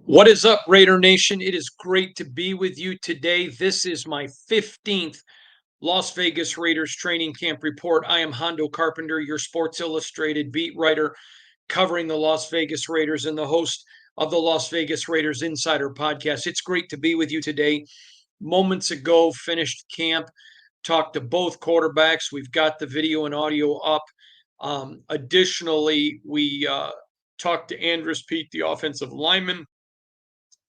What is up, Raider Nation? It is great to be with you today. This is my 15th Las Vegas Raiders training camp report. I am Hondo Carpenter, your Sports Illustrated beat writer covering the Las Vegas Raiders and the host of the Las Vegas Raiders Insider podcast. It's great to be with you today. Moments ago, finished camp, talked to both quarterbacks. We've got the video and audio up. Additionally, we talked to Andrus Peat, the offensive lineman.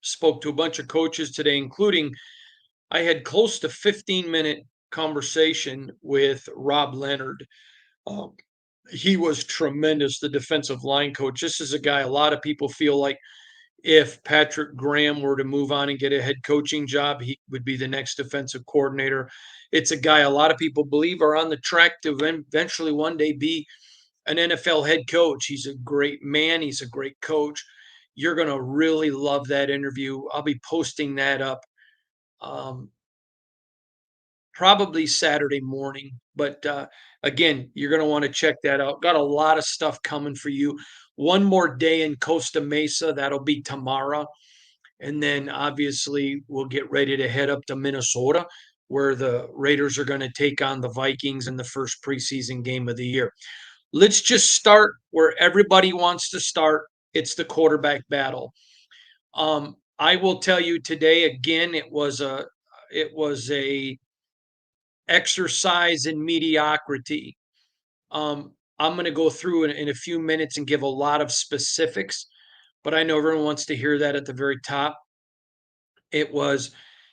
Spoke to a bunch of coaches today, including I had close to 15-minute conversation with Rob Leonard. Um, he was tremendous, the defensive line coach. This is a guy a lot of people feel like if Patrick Graham were to move on and get a head coaching job, he would be the next defensive coordinator. It's a guy a lot of people believe are on the track to eventually one day be an NFL head coach. He's a great man. He's a great coach. You're going to really love that interview. I'll be posting that up um, probably Saturday morning. But again, you're going to want to check that out. Got a lot of stuff coming for you. One more day in Costa Mesa. That'll be tomorrow. And then obviously we'll get ready to head up to Minnesota, where the Raiders are going to take on the Vikings in the first preseason game of the year. Let's just start where everybody wants to start. It's the quarterback battle. I will tell you today again, it was a exercise in mediocrity. I'm going to go through in a few minutes and give a lot of specifics, but I know everyone wants to hear that at the very top. It was,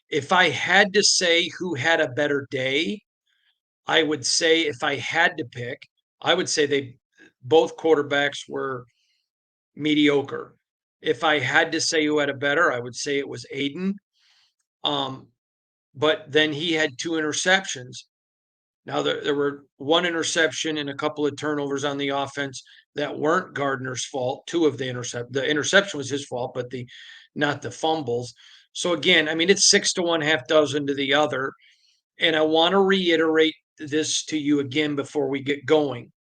if I had to say who had a better day, I would say if I had to pick, I would say they both quarterbacks were mediocre. If I had to say who had a better, I would say it was Aiden. Um, but then he had two interceptions. Now there were one interception and a couple of turnovers on the offense that weren't Gardner's fault. Two of the interception was his fault, but the not the fumbles. So again, I mean it's 6 to 1, half dozen to the other. And I want to reiterate this to you again before we get going.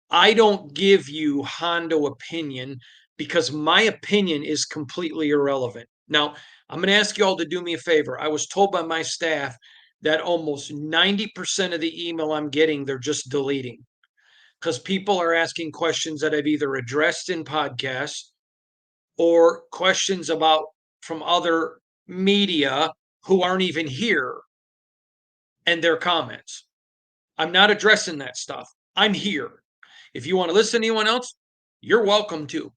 I don't give you Hondo opinion because my opinion is completely irrelevant. Now, I'm going to ask you all to do me a favor. I was told by my staff that almost 90% of the email I'm getting, they're just deleting because people are asking questions that I've either addressed in podcasts or questions about from other media who aren't even here and their comments. I'm not addressing that stuff. I'm here. If you want to listen to anyone else, you're welcome to.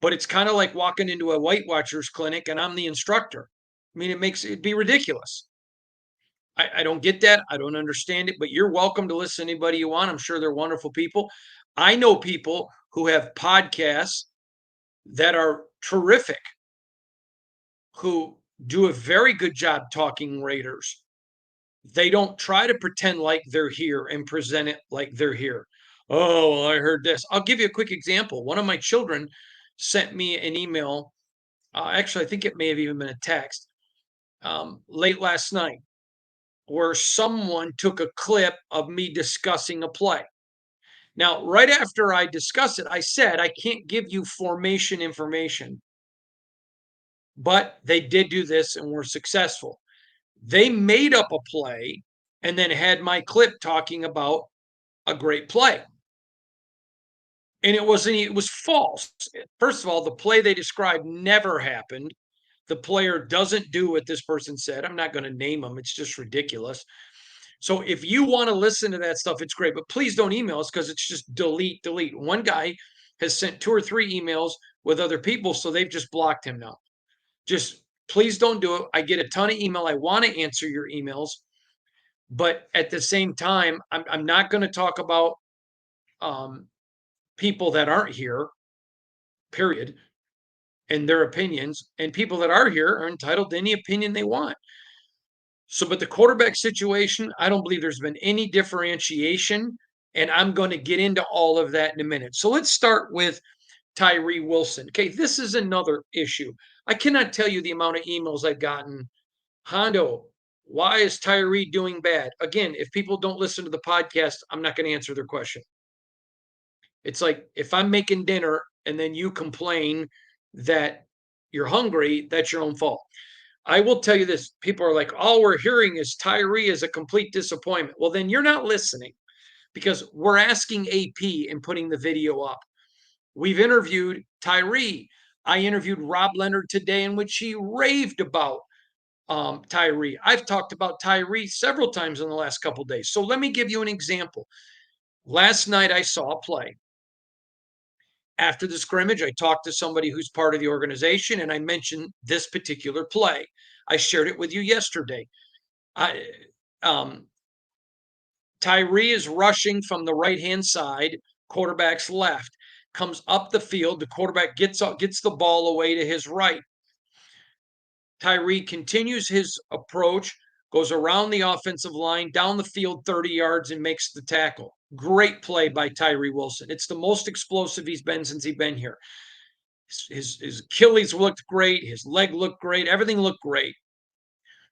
But it's kind of like walking into a Weight Watchers clinic and I'm the instructor. I mean, it'd be ridiculous. I don't get that. I don't understand it, but you're welcome to listen to anybody you want. I'm sure they're wonderful people. I know people who have podcasts that are terrific, who do a very good job talking Raiders. They don't try to pretend like they're here and present it like they're here. Oh, well, I heard this. I'll give you a quick example. One of my children sent me an email. Actually, I think it may have even been a text late last night where someone took a clip of me discussing a play. Now, right after I discussed it, I said I can't give you formation information, but they did do this and were successful. They made up a play and then had my clip talking about a great play. And it was false. First of all, the play they described never happened. The player doesn't do what this person said. I'm not going to name them. It's just ridiculous. So if you want to listen to that stuff, it's great. But please don't email us because it's just delete, delete. One guy has sent 2 or 3 emails with other people, so they've just blocked him now. Just please don't do it. I get a ton of email. I want to answer your emails, but at the same time, I'm not going to talk about um, people that aren't here, period, and their opinions. And people that are here are entitled to any opinion they want. So, but the quarterback situation, I don't believe there's been any differentiation. And I'm going to get into all of that in a minute. So let's start with Tyree Wilson. Okay, this is another issue. I cannot tell you the amount of emails I've gotten. Hondo, why is Tyree doing bad? Again, if people don't listen to the podcast, I'm not going to answer their question. It's like if I'm making dinner and then you complain that you're hungry, that's your own fault. I will tell you this, people are like, all we're hearing is Tyree is a complete disappointment. Well, then you're not listening because we're asking AP and putting the video up. We've interviewed Tyree. I interviewed Rob Leonard today in which he raved about Tyree. I've talked about Tyree several times in the last couple of days. So let me give you an example. Last night I saw a play. After the scrimmage, I talked to somebody who's part of the organization and I mentioned this particular play. I shared it with you yesterday. I, um, Tyree is rushing from the right hand side, quarterback's left, comes up the field. The quarterback gets the ball away to his right. Tyree continues his approach, goes around the offensive line, down the field 30 yards, and makes the tackle. Great play by Tyree Wilson. It's the most explosive he's been since he's been here. His Achilles looked great. His leg looked great. Everything looked great.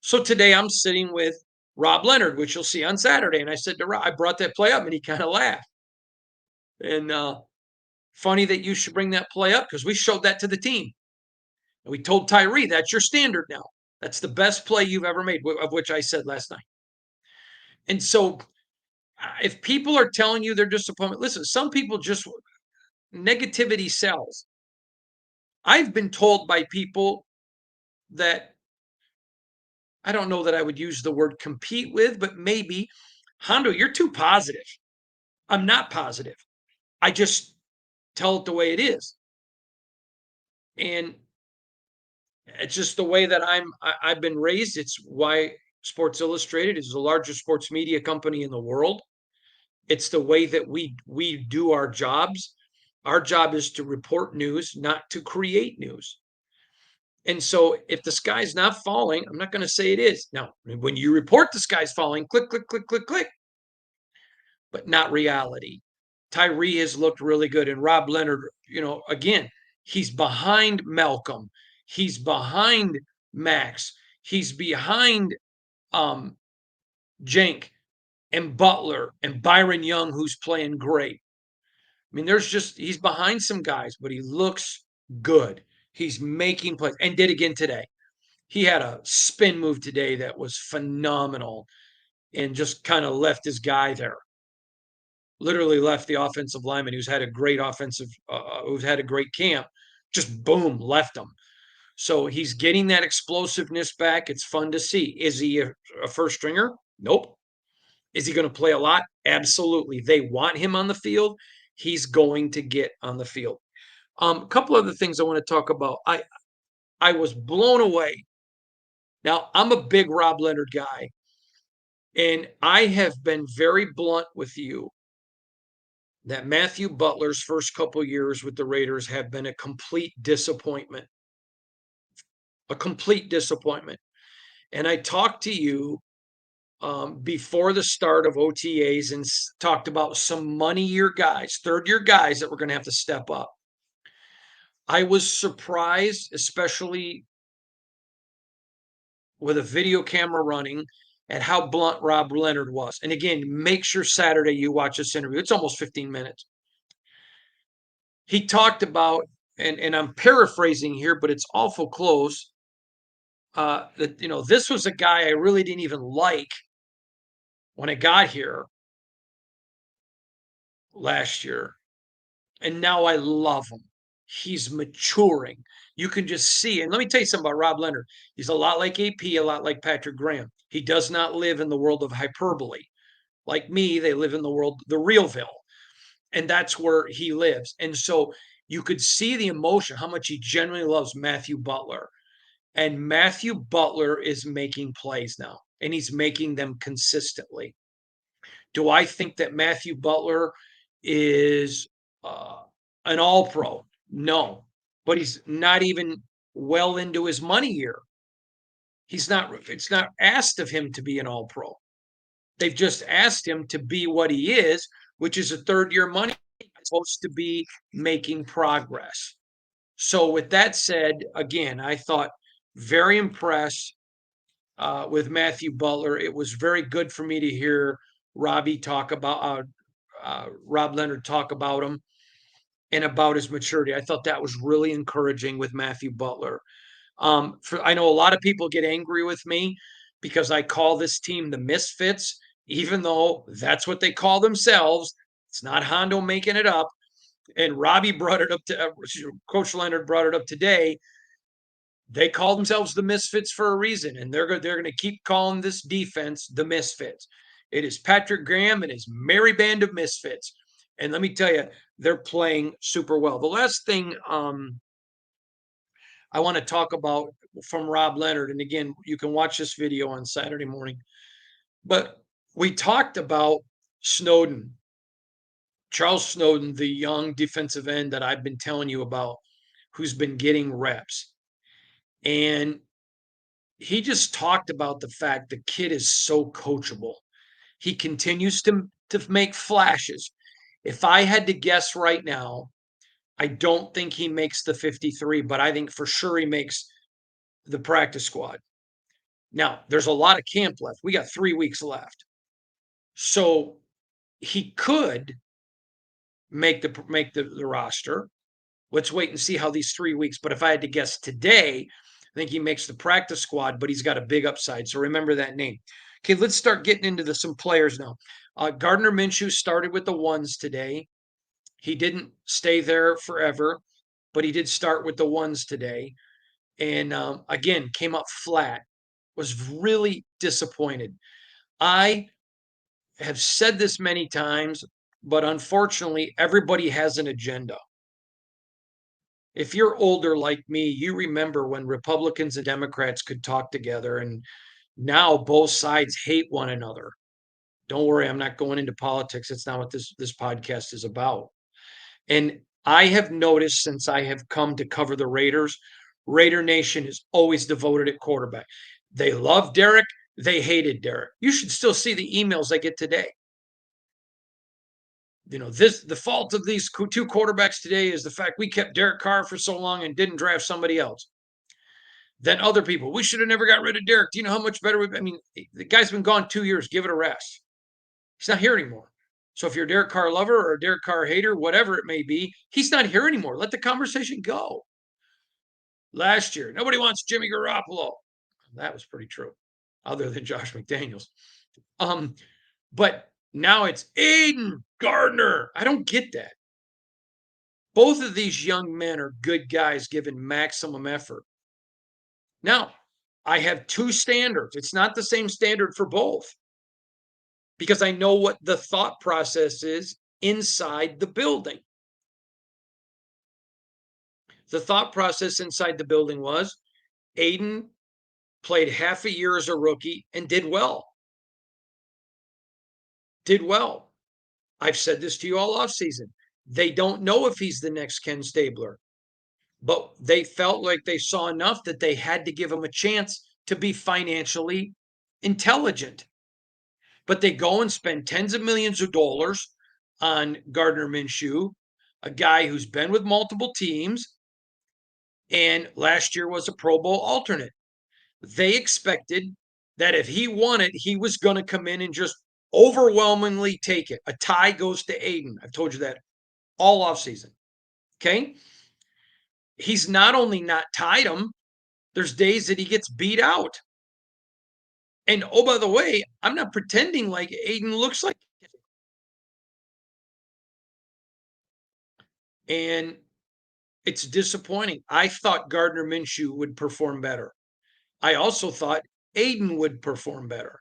So today I'm sitting with Rob Leonard, which you'll see on Saturday. And I said to Rob, I brought that play up and he kind of laughed. And funny that you should bring that play up because we showed that to the team. And we told Tyree, that's your standard now. That's the best play you've ever made, of which I said last night. And so if people are telling you they're disappointed, listen, some people just, negativity sells. I've been told by people that I don't know that I would use the word compete with, but maybe, Hondo, you're too positive. I'm not positive. I just tell it the way it is. And it's just the way that I've been raised. It's why Sports Illustrated is the largest sports media company in the world. It's the way that we do our jobs. Our job is to report news, not to create news. And so if the sky's not falling, I'm not going to say it is. Now, when you report the sky's falling, click, click, click, click, click, but not reality. Tyree has looked really good. And Rob Leonard, again, he's behind Malcolm. He's behind Max. He's behind Jenk and Butler and Byron Young, who's playing great. I mean, he's behind some guys, but he looks good. He's making plays and did again today. He had a spin move today that was phenomenal and just kind of left his guy there. Literally left the offensive lineman who's had a great who's had a great camp, just boom, left him. So he's getting that explosiveness back. It's fun to see. Is he a first stringer? Nope. Is he going to play a lot? Absolutely. They want him on the field. He's going to get on the field. A couple other things I want to talk about. I was blown away. Now, I'm a big Rob Leonard guy, and I have been very blunt with you that Matthew Butler's first couple years with the Raiders have been a complete disappointment. A complete disappointment. And I talked to you before the start of OTAs and talked about some money year guys, third year guys that were going to have to step up. I was surprised, especially with a video camera running, at how blunt Rob Leonard was. And again, make sure Saturday you watch this interview. It's almost 15 minutes. He talked about, and I'm paraphrasing here, but it's awful close. That this was a guy I really didn't even like when I got here last year. And now I love him. He's maturing. You can just see. And let me tell you something about Rob Leonard. He's a lot like AP, a lot like Patrick Graham. He does not live in the world of hyperbole. Like me, they live in the world, the realville. And that's where he lives. And so you could see the emotion, how much he genuinely loves Matthew Butler. And Matthew Butler is making plays now, and he's making them consistently. Do I think that Matthew Butler is an all pro? No, but he's not even well into his money year. It's not asked of him to be an all pro. They've just asked him to be what he is, which is a third year money, supposed to be making progress. So, with that said, again, I thought very impressed with Matthew Butler. It was very good for me to hear Rob Leonard talk about him. and about his maturity. I thought that was really encouraging with Matthew Butler. I know a lot of people get angry with me because I call this team the Misfits, even though that's what they call themselves. It's not Hondo making it up. And Robbie brought it up to Coach Leonard brought it up today. They call themselves the Misfits for a reason, and they're going to keep calling this defense the Misfits. It is Patrick Graham and his merry band of misfits. And let me tell you, they're playing super well. The last thing I want to talk about from Rob Leonard, and again, you can watch this video on Saturday morning, but we talked about Snowden, Charles Snowden, the young defensive end that I've been telling you about, who's been getting reps. And he just talked about the fact the kid is so coachable. He continues to make flashes. If I had to guess right now, I don't think he makes the 53, but I think for sure he makes the practice squad. Now, there's a lot of camp left. We got 3 weeks left. So he could make the roster. Let's wait and see how these 3 weeks. But if I had to guess today, I think he makes the practice squad, but he's got a big upside. So remember that name. Okay, let's start getting into some players now. Gardner Minshew started with the ones today. He didn't stay there forever, but he did start with the ones today. And again, came up flat. Was really disappointed. I have said this many times, but unfortunately, everybody has an agenda. If you're older like me, you remember when Republicans and Democrats could talk together, and now both sides hate one another. Don't worry, I'm not going into politics. It's not what this podcast is about. And I have noticed since I have come to cover the Raiders, Raider Nation is always devoted at quarterback. They love Derek. They hated Derek. You should still see the emails I get today. The fault of these two quarterbacks today is the fact we kept Derek Carr for so long and didn't draft somebody else. Then other people, we should have never got rid of Derek. Do you know how much better I mean, the guy's been gone 2 years. Give it a rest. He's not here anymore. So if you're a Derek Carr lover or a Derek Carr hater, whatever it may be, he's not here anymore. Let the conversation go. Last year, nobody wants Jimmy Garoppolo. That was pretty true, other than Josh McDaniels. But now it's Aiden Gardner. I don't get that. Both of these young men are good guys given maximum effort. Now, I have two standards. It's not the same standard for both because I know what the thought process is inside the building. The thought process inside the building was Aiden played half a year as a rookie and did well. Did well. I've said this to you all offseason. They don't know if he's the next Ken Stabler, but they felt like they saw enough that they had to give him a chance to be financially intelligent. But they go and spend tens of millions of dollars on Gardner Minshew, a guy who's been with multiple teams and last year was a Pro Bowl alternate. They expected that if he won it, he was going to come in and just overwhelmingly take it. A tie goes to Aiden. I've told you that all offseason. Okay. He's not only not tied him, there's days that he gets beat out. And oh, by the way, I'm not pretending like Aiden looks like. And it's disappointing. I thought Gardner Minshew would perform better. I also thought Aiden would perform better.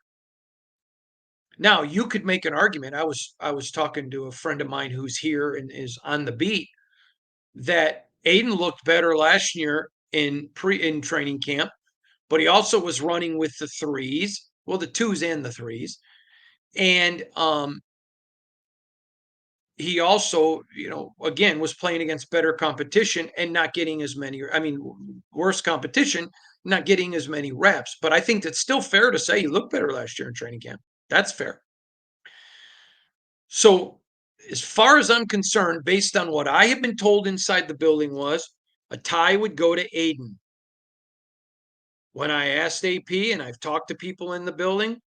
Now, you could make an argument. I was talking to a friend of mine who's here and is on the beat that Aiden looked better last year in training camp, but he also was running with the threes, well, the twos and the threes. And he also, again, was playing against better competition and not getting as many, worse competition, not getting as many reps. But I think that's still fair to say he looked better last year in training camp. That's fair. So, as far as I'm concerned, based on what I have been told inside the building was a tie would go to Aiden. When I asked AP and I've talked to people in the building,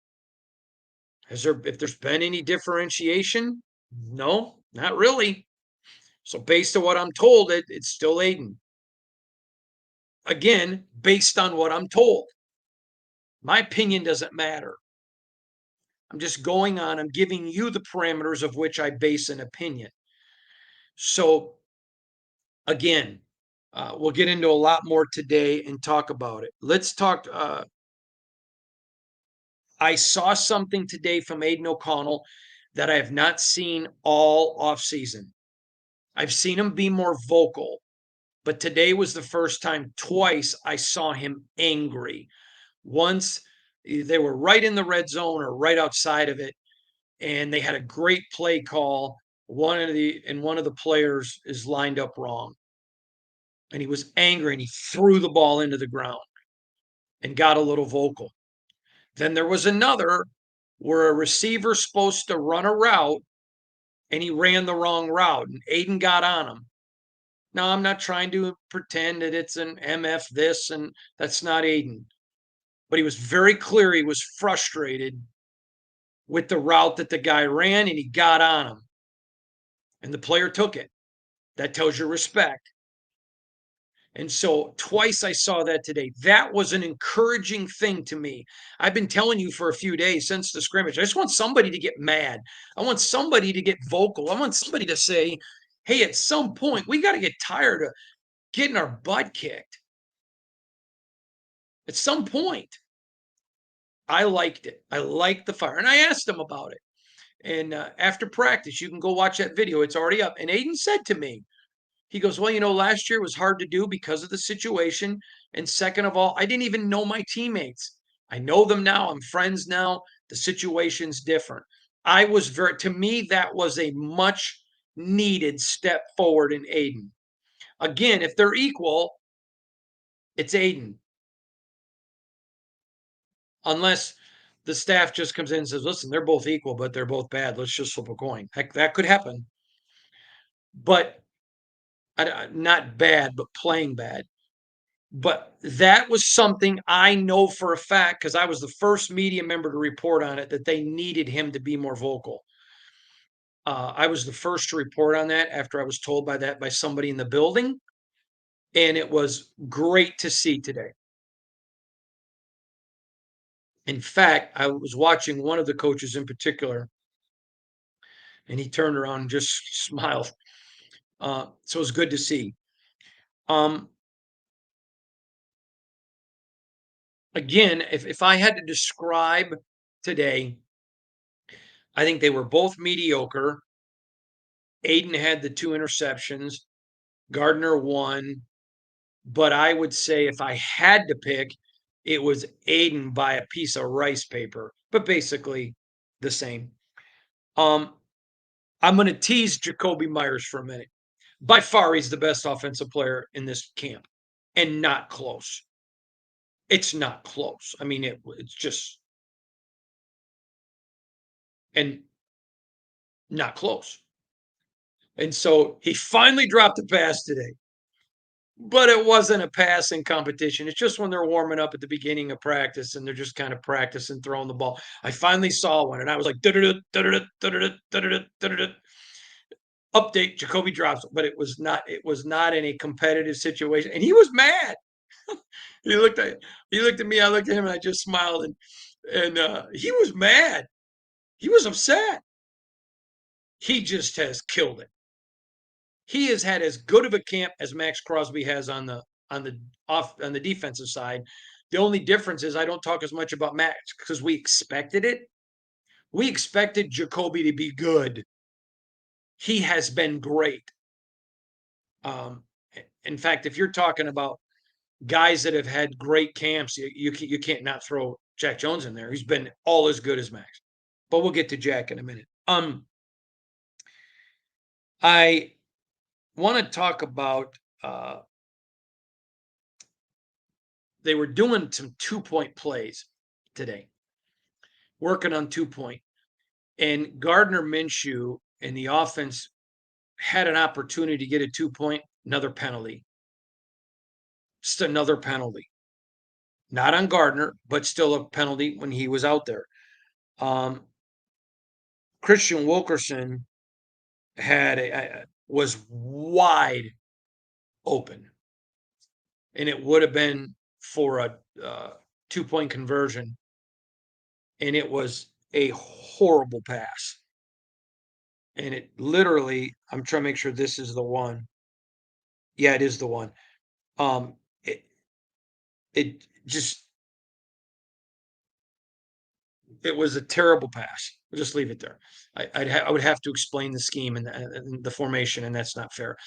if there's been any differentiation? No, not really. So based on what I'm told, it's still Aiden. Again, based on what I'm told. My opinion doesn't matter. I'm just going on, I'm giving you the parameters of which I base an opinion. So again, we'll get into a lot more today and talk about it. Let's talk. I saw something today from Aiden O'Connell that I have not seen all off season. I've seen him be more vocal, but today was the first time twice I saw him angry. Once they were right in the red zone or right outside of it, and they had a great play call. One of the players is lined up wrong, and he was angry and he threw the ball into the ground and got a little vocal. Then there was another where a receiver's supposed to run a route and he ran the wrong route, and Aiden got on him. Now, I'm not trying to pretend that it's an MF this and that's not Aiden, but he was very clear he was frustrated with the route that the guy ran and he got on him, and the player took it. That tells you respect. And so twice I saw that today. That was an encouraging thing to me. I've been telling you for a few days since the scrimmage. I just want somebody to get mad. I want somebody to get vocal. I want somebody to say, hey, at some point, we got to get tired of getting our butt kicked. At some point, I liked it. I liked the fire. And I asked him about it. And after practice, you can go watch that video. It's already up. And Aiden said to me, he goes, well, last year was hard to do because of the situation. And second of all, I didn't even know my teammates. I know them now. I'm friends now. The situation's different. To me, that was a much needed step forward in Aiden. Again, if they're equal, it's Aiden. Unless the staff just comes in and says, listen, they're both equal, but they're both bad. Let's just flip a coin. Heck, that could happen. But not bad, but playing bad. But that was something I know for a fact because I was the first media member to report on it that they needed him to be more vocal. I was the first to report on that after I was told by somebody in the building, and it was great to see today. In fact, I was watching one of the coaches in particular, and he turned around and just smiled. So it was good to see. Um, again, if I had to describe today, I think they were both mediocre. Aiden had the 2 interceptions, Gardner won, but I would say if I had to pick, it was Aiden by a piece of rice paper, but basically the same. Um, I'm going to tease Jakobi Meyers for a minute. By far, he's the best offensive player in this camp, and not close. It's not close. I mean, it's just and not close. And so he finally dropped a pass today. But it wasn't a passing competition. It's just when they're warming up at the beginning of practice and they're just kind of practicing throwing the ball. I finally saw one and I was like, update, Jakobi drops, but it was not in a competitive situation. And he was mad. he looked at he looked at me, I looked at him, and I just smiled and he was mad. He was upset. He just has killed it. He has had as good of a camp as Max Crosby has on the defensive side. The only difference is I don't talk as much about Max because we expected it. We expected Jakobi to be good. He has been great. Um, in fact, if you're talking about guys that have had great camps, you can't not throw Jack Jones in there. He's been all as good as Max. But we'll get to Jack in a minute. I want to talk about they were doing some 2-point plays today, working on 2-point. And Gardner Minshew and the offense had an opportunity to get a 2-point, another penalty. Just another penalty. Not on Gardner, but still a penalty when he was out there. Christian Wilkerson had was wide open, and it would have been for a 2-point conversion, and it was a horrible pass. And it literally, I'm trying to make sure this is the one. Yeah, it is the one. Um, it it just it was a terrible pass. We'll just leave it there. I would have to explain the scheme and the formation, and that's not fair.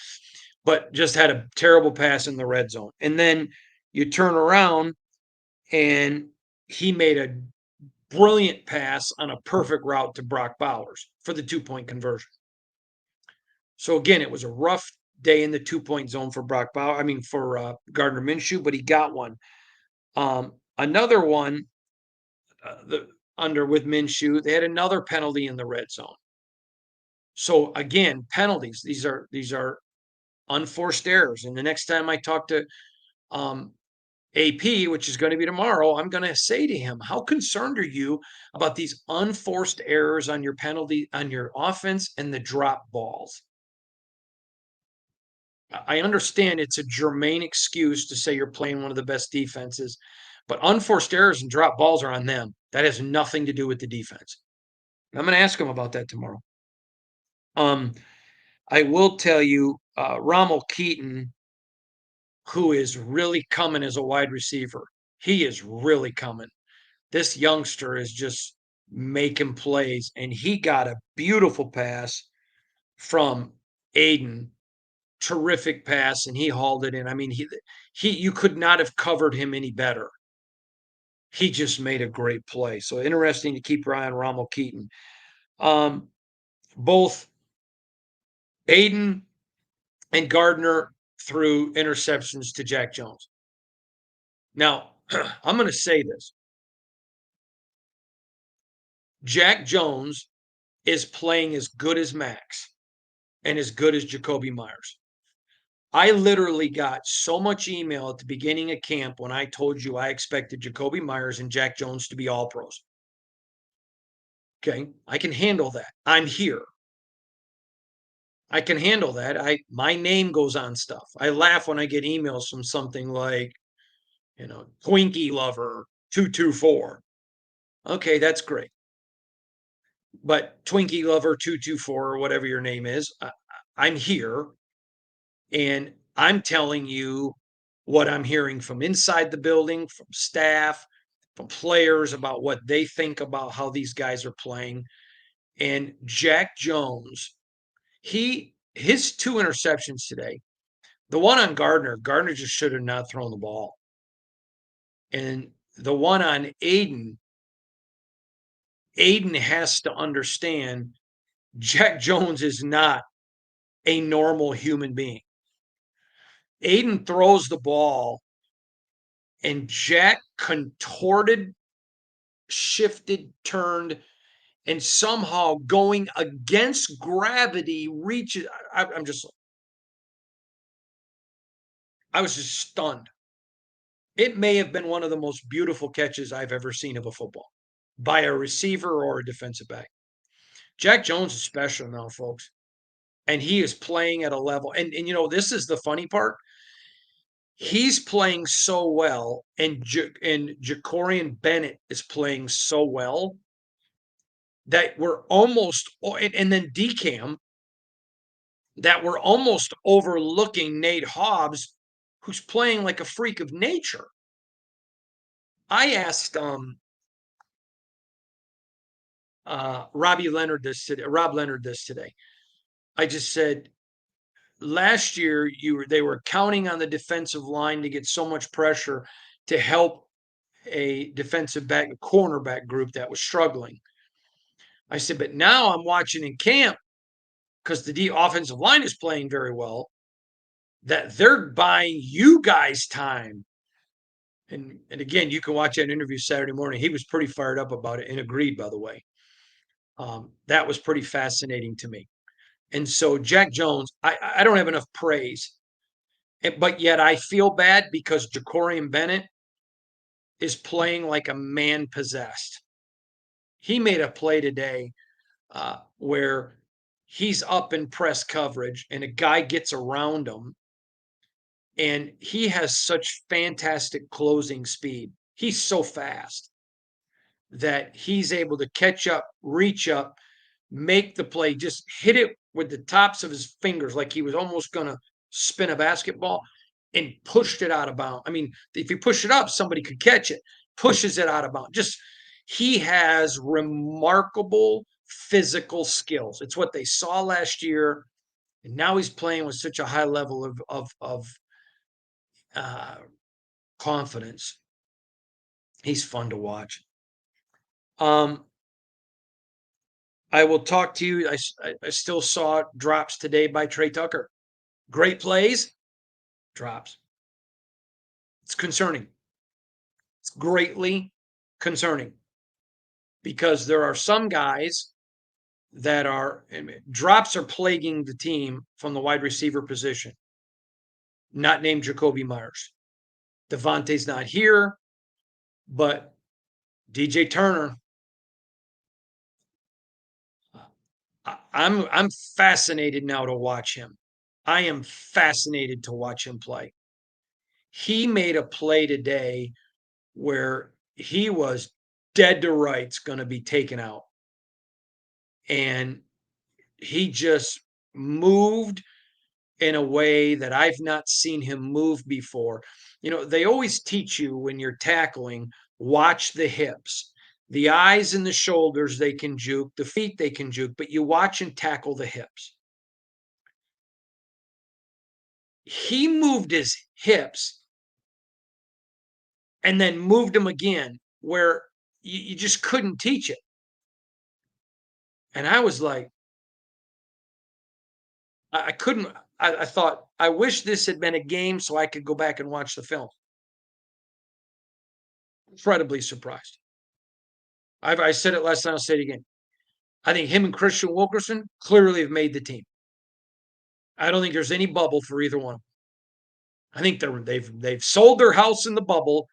But just had a terrible pass in the red zone, and then you turn around and he made a brilliant pass on a perfect route to Brock Bowers for the 2-point conversion. So again, it was a rough day in the 2-point zone for Brock Bowers. I mean, for Gardner Minshew, but he got one. Another one, the under with Minshew, they had another penalty in the red zone. So again, penalties. These are unforced errors. And the next time I talk to AP, which is going to be tomorrow, I'm going to say to him, "How concerned are you about these unforced errors on your penalty on your offense and the drop balls?" I understand it's a germane excuse to say you're playing one of the best defenses, but unforced errors and drop balls are on them. That has nothing to do with the defense. I'm going to ask him about that tomorrow. Um, I will tell you, Rommel Keaton, who is really coming as a wide receiver, he is really coming. This youngster is just making plays, and he got a beautiful pass from Aiden. Terrific pass, and he hauled it in. I mean, he you could not have covered him any better. He just made a great play. So interesting to keep your eye on Rommel Keaton. Um, both Aiden and Gardner threw interceptions to Jack Jones. Now, I'm going to say this. Jack Jones is playing as good as Max and as good as Jakobi Meyers. I literally got so much email at the beginning of camp when I told you I expected Jakobi Meyers and Jack Jones to be all pros. Okay, I can handle that. I'm here. I can handle that. My name goes on stuff. I laugh when I get emails from something like, Twinkie Lover 224. Okay, that's great. But Twinkie Lover 224 or whatever your name is, I'm here and I'm telling you what I'm hearing from inside the building, from staff, from players about what they think about how these guys are playing. And Jack Jones, his 2 interceptions today, the one on Gardner just should have not thrown the ball. And the one on Aiden has to understand Jack Jones is not a normal human being. Aiden throws the ball and Jack contorted, shifted, turned, and somehow going against gravity reaches. I was just stunned. It may have been one of the most beautiful catches I've ever seen of a football by a receiver or a defensive back. Jack Jones is special now, folks. And he is playing at a level. And this is the funny part. He's playing so well, and Jacorian Bennett is playing so well that we're almost, and then DCAM, that we're almost overlooking Nate Hobbs, who's playing like a freak of nature. I asked Rob Leonard this today. I just said, last year they were counting on the defensive line to get so much pressure to help a cornerback group that was struggling. I said, but now I'm watching in camp because the offensive line is playing very well, that they're buying you guys time. And again, you can watch that interview Saturday morning. He was pretty fired up about it and agreed, by the way. That was pretty fascinating to me. And so Jack Jones, I don't have enough praise, but yet I feel bad because Jacorian Bennett is playing like a man possessed. He made a play today where he's up in press coverage and a guy gets around him, and he has such fantastic closing speed. He's so fast that he's able to catch up, reach up, make the play, just hit it with the tops of his fingers like he was almost going to spin a basketball and pushed it out of bounds. I mean, if he pushed it up, somebody could catch it, pushes it out of bounds. Just he has remarkable physical skills. It's what they saw last year. And now he's playing with such a high level of uh, confidence. He's fun to watch. Um, I will talk to you. I still saw drops today by Trey Tucker. Great plays, drops. It's concerning. It's greatly concerning because there are some guys that are drops are plaguing the team from the wide receiver position, not named Jakobi Meyers. Devontae's not here, but DJ Turner. I'm fascinated now to watch him. I am fascinated to watch him play. He made a play today where he was dead to rights going to be taken out. And he just moved in a way that I've not seen him move before. You know, they always teach you when you're tackling, watch the hips. The eyes and the shoulders they can juke, the feet they can juke, but you watch and tackle the hips. He moved his hips and then moved them again where you just couldn't teach it. And I was like, I couldn't. I thought, I wish this had been a game so I could go back and watch the film. Incredibly surprised. I said it last time. I'll say it again. I think him and Christian Wilkerson clearly have made the team. I don't think there's any bubble for either one. I think they've sold their house in the bubble,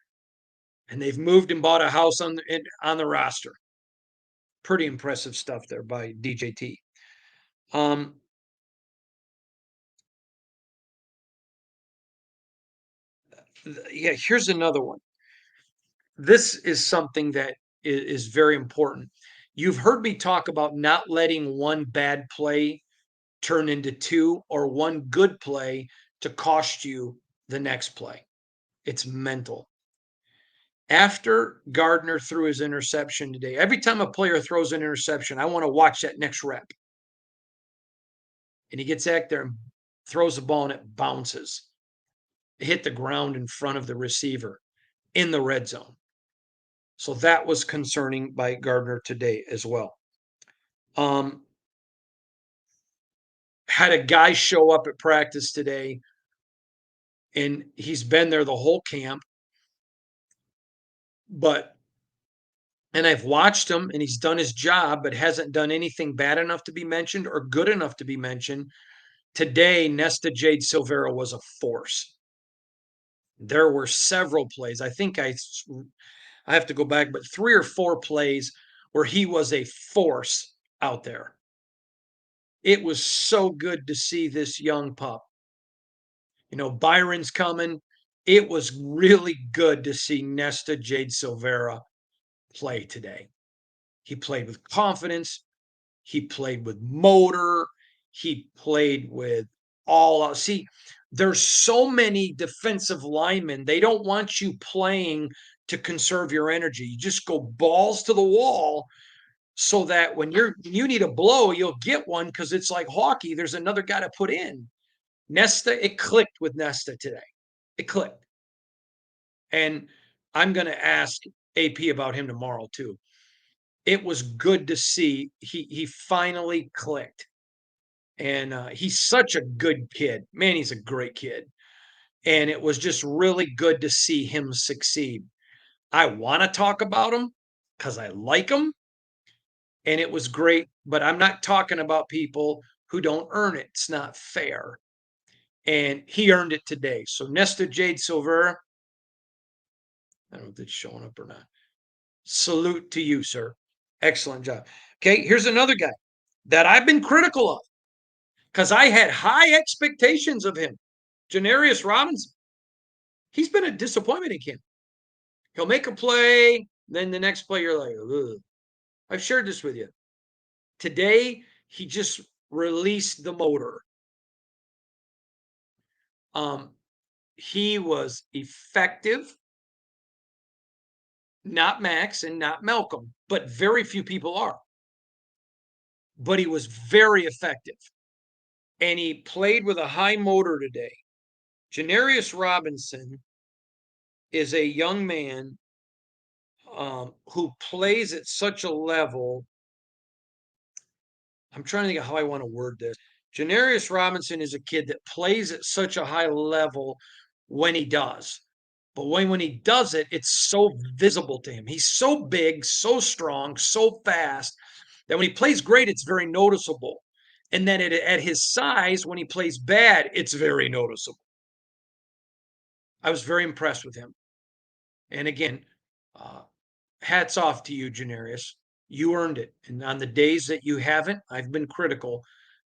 and they've moved and bought a house on the roster. Pretty impressive stuff there by DJT. Yeah, here's another one. This is something that is very important. You've heard me talk about not letting one bad play turn into two or one good play to cost you the next play. It's mental. After Gardner threw his interception today, every time a player throws an interception, I want to watch that next rep. And he gets back there and throws the ball and it bounces. It hit the ground in front of the receiver in the red zone. So that was concerning by Gardner today as well. Had a guy show up at practice today, and he's been there the whole camp. And I've watched him, and he's done his job, but hasn't done anything bad enough to be mentioned or good enough to be mentioned. Today, Nesta Jade Silvera was a force. There were several plays. I think I have to go back, but 3 or 4 plays where he was a force out there. It was so good to see this young pup. You know, Byron's coming. It was really good to see Nesta Jade Silvera play today. He played with confidence. He played with motor. He played with all out. See, there's so many defensive linemen. They don't want you playing to conserve your energy. You just go balls to the wall so that when you need a blow, you'll get one because it's like hockey. There's another guy to put in. Nesta, it clicked with Nesta today. It clicked. And I'm going to ask AP about him tomorrow too. It was good to see he finally clicked. And he's such a good kid. Man, he's a great kid. And it was just really good to see him succeed. I want to talk about him because I like him. And it was great, but I'm not talking about people who don't earn it. It's not fair. And he earned it today. So Nesta Jade Silvera, I don't know if it's showing up or not. Salute to you, sir. Excellent job. Okay, here's another guy that I've been critical of. because I had high expectations of him. Janarius Robinson, he's been a disappointment in camp. He'll make a play, then the next play you're like, ugh. I've shared this with you. Today, he just released the motor. Um, he was effective, not Max and not Malcolm, but very few people are. But he was very effective. And he played with a high motor today. Janarius Robinson is a young man who plays at such a level. I'm trying to think of how I want to word this. Janarius Robinson is a kid that plays at such a high level when he does. But when he does it, it's so visible to him. He's so big, so strong, so fast that when he plays great, it's very noticeable. And then at his size, when he plays bad, it's very noticeable. I was very impressed with him. And again, uh, hats off to you, Janarius. You earned it. And on the days that you haven't, I've been critical,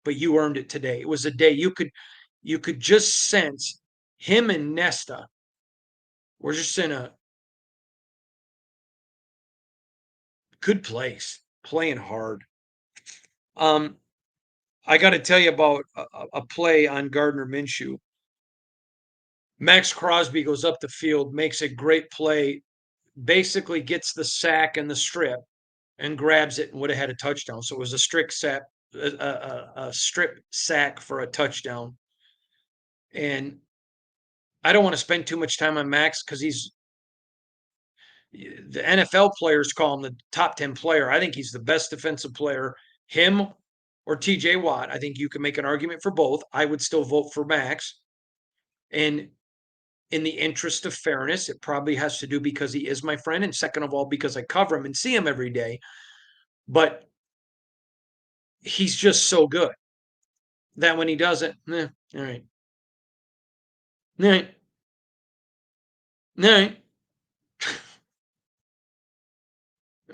but you earned it today. It was a day you could just sense him and Nesta were just in a good place, playing hard. I got to tell you about a play on Gardner Minshew. Max Crosby goes up the field, makes a great play, basically gets the sack and the strip, and grabs it and would have had a touchdown. So it was a strict sack, a strip sack for a touchdown. And I don't want to spend too much time on Max because he's the NFL players call him the top 10 player. I think he's the best defensive player. Him or TJ Watt. I think you can make an argument for both. I would still vote for Max. And in the interest of fairness, it probably has to do because he is my friend. And second of all, because I cover him and see him every day. But he's just so good that when he does it, all right. All right. All right.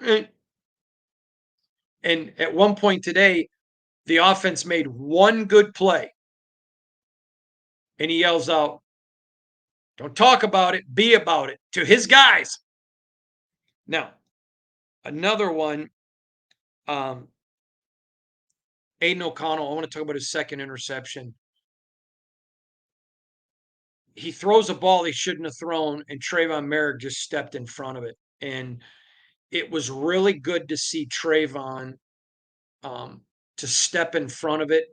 All right. And at one point today, the offense made one good play. And he yells out, don't talk about it, be about it to his guys. Now, another one, um, Aiden O'Connell, I want to talk about his second interception. He throws a ball he shouldn't have thrown, and Trayvon Merrick just stepped in front of it. And it was really good to see Trayvon to step in front of it.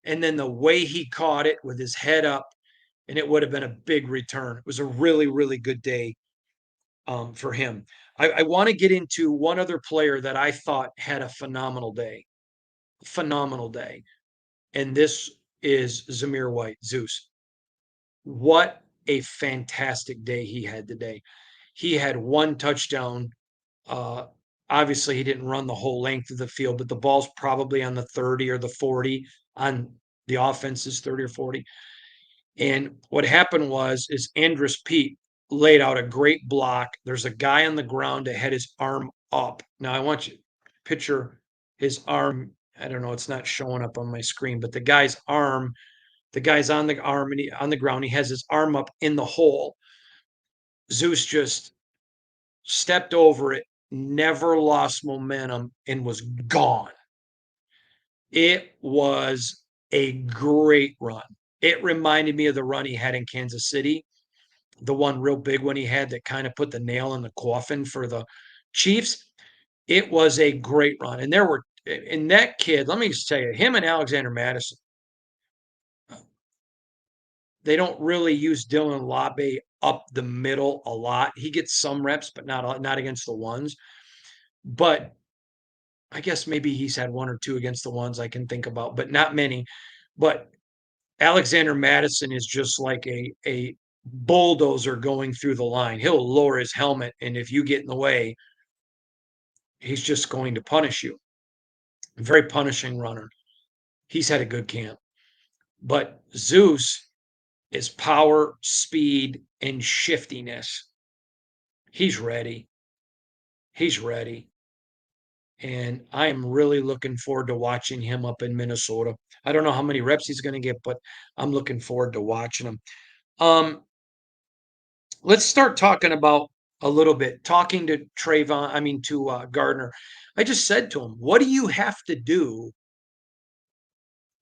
And then the way he caught it with his head up, and it would have been a big return. It was a really, really good day for him. I want to get into one other player that I thought had a phenomenal day. Phenomenal day. And this is Zamir White, Zeus. What a fantastic day he had today. He had one touchdown. Uh, Obviously, he didn't run the whole length of the field, but the ball's probably on the 30 or the 40 on the offense's 30 or 40. And what happened is Andrus Peat laid out a great block. There's a guy on the ground that had his arm up. Now I want you to picture his arm. I don't know, it's not showing up on my screen, but the guy's arm, the guy's on the arm and on the ground. He has his arm up in the hole. Zeus just stepped over it, never lost momentum, and was gone. It was a great run. It reminded me of the run he had in Kansas City, the one real big one he had that kind of put the nail in the coffin for the Chiefs. It was a great run. And there were, in that kid, let me just tell you, him and Alexander Madison, they don't really use Dylan Labe up the middle a lot. He gets some reps, but not against the ones. But I guess maybe he's had one or two against the ones I can think about, but not many. But Alexander Madison is just like a bulldozer going through the line. He'll lower his helmet, and if you get in the way, he's just going to punish you. Very punishing runner. He's had a good camp. But Zeus is power, speed, and shiftiness. He's ready. He's ready. and I am really looking forward to watching him up in Minnesota. I don't know how many reps he's gonna get, but I'm looking forward to watching him. Um, let's start talking about a little bit, talking to Gardner. I just said to him, "What do you have to do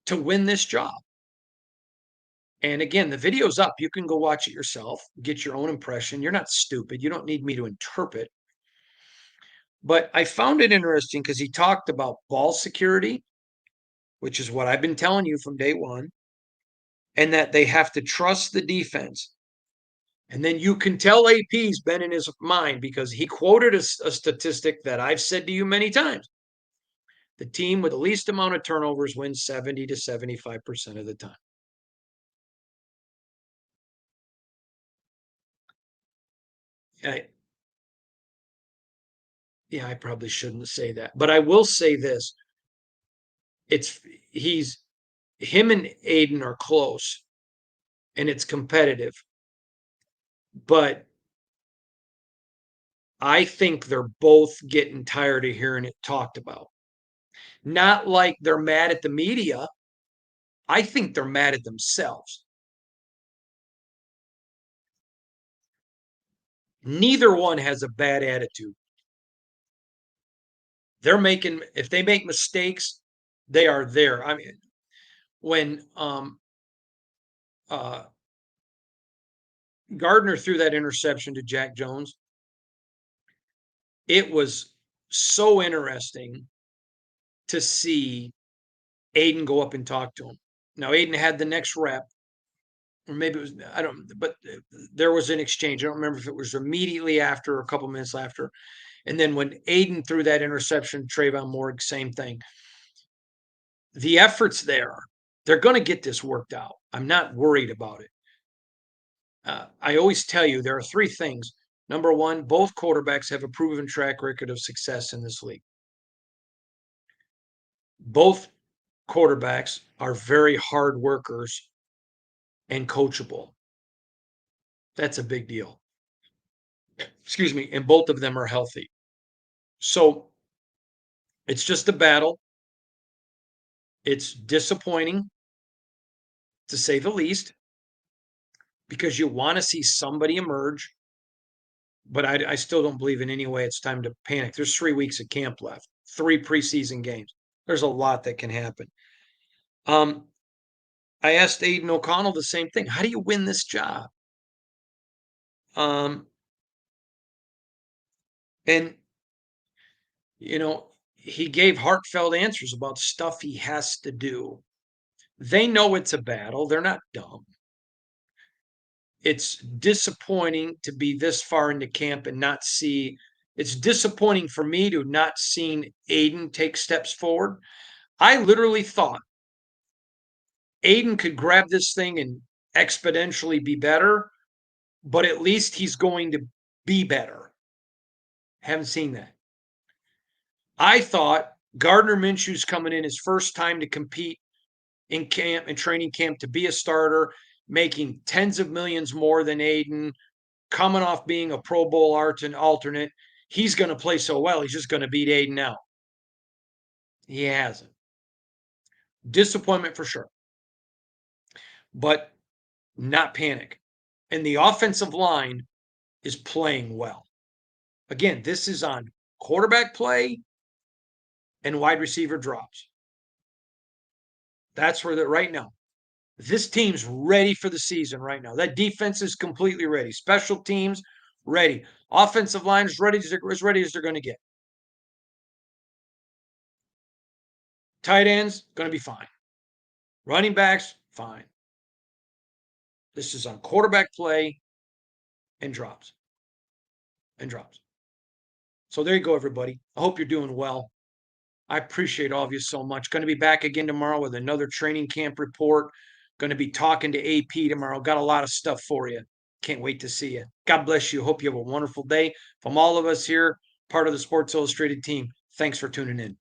to win this job?" And again, the video's up. You can go watch it yourself, get your own impression. You're not stupid. You don't need me to interpret. But I found it interesting because he talked about ball security, which is what I've been telling you from day one, and that they have to trust the defense. And then you can tell AP's been in his mind because he quoted a statistic that I've said to you many times. The team with the least amount of turnovers wins 70 to 75% of the time. I, yeah, I probably shouldn't say that, but I will say this. It's he's him and Aiden are close and it's competitive, but I think they're both getting tired of hearing it talked about. Not like they're mad at the media. I think they're mad at themselves. Neither one has a bad attitude. They're making if they make mistakes, they are there. I mean, when uh Gardner threw that interception to Jack Jones, it was so interesting to see Aiden go up and talk to him. Now Aiden had the next rep, or maybe it was I don't, but there was an exchange. I don't remember if it was immediately after or a couple minutes after. And then when Aiden threw that interception, Trayvon Morgan, same thing. The effort's there. They're going to get this worked out. I'm not worried about it. I always tell you there are three things. Number one, both quarterbacks have a proven track record of success in this league. Both quarterbacks are very hard workers and coachable. That's a big deal. Excuse me. And both of them are healthy. So it's just a battle. It's disappointing to say the least because you want to see somebody emerge. But I still don't believe in any way it's time to panic. There's 3 weeks of camp left, 3 preseason games. There's a lot that can happen. Um, I asked Aiden O'Connell the same thing. How do you win this job? Um, and you know, he gave heartfelt answers about stuff he has to do. They know it's a battle. They're not dumb. It's disappointing to be this far into camp and not see. It's disappointing for me to not seen Aiden take steps forward. I literally thought Aiden could grab this thing and exponentially be better, but at least he's going to be better. Haven't seen that. I thought Gardner Minshew's coming in his first time to compete in camp and training camp to be a starter, making tens of millions more than Aiden, coming off being a Pro Bowl alternate. He's going to play so well, he's just going to beat Aiden out. He hasn't. Disappointment for sure, but not panic. And the offensive line is playing well. Again, this is on quarterback play and wide receiver drops. That's where they're right now. This team's ready for the season right now. That defense is completely ready. Special teams ready. Offensive line is ready as ready as they're going to get. Tight ends going to be fine. Running backs fine. This is on quarterback play and drops. And drops. So there you go, everybody. I hope you're doing well. I appreciate all of you so much. Going to be back again tomorrow with another training camp report. Going to be talking to AP tomorrow. Got a lot of stuff for you. Can't wait to see you. God bless you. Hope you have a wonderful day. From all of us here, part of the Sports Illustrated team, thanks for tuning in.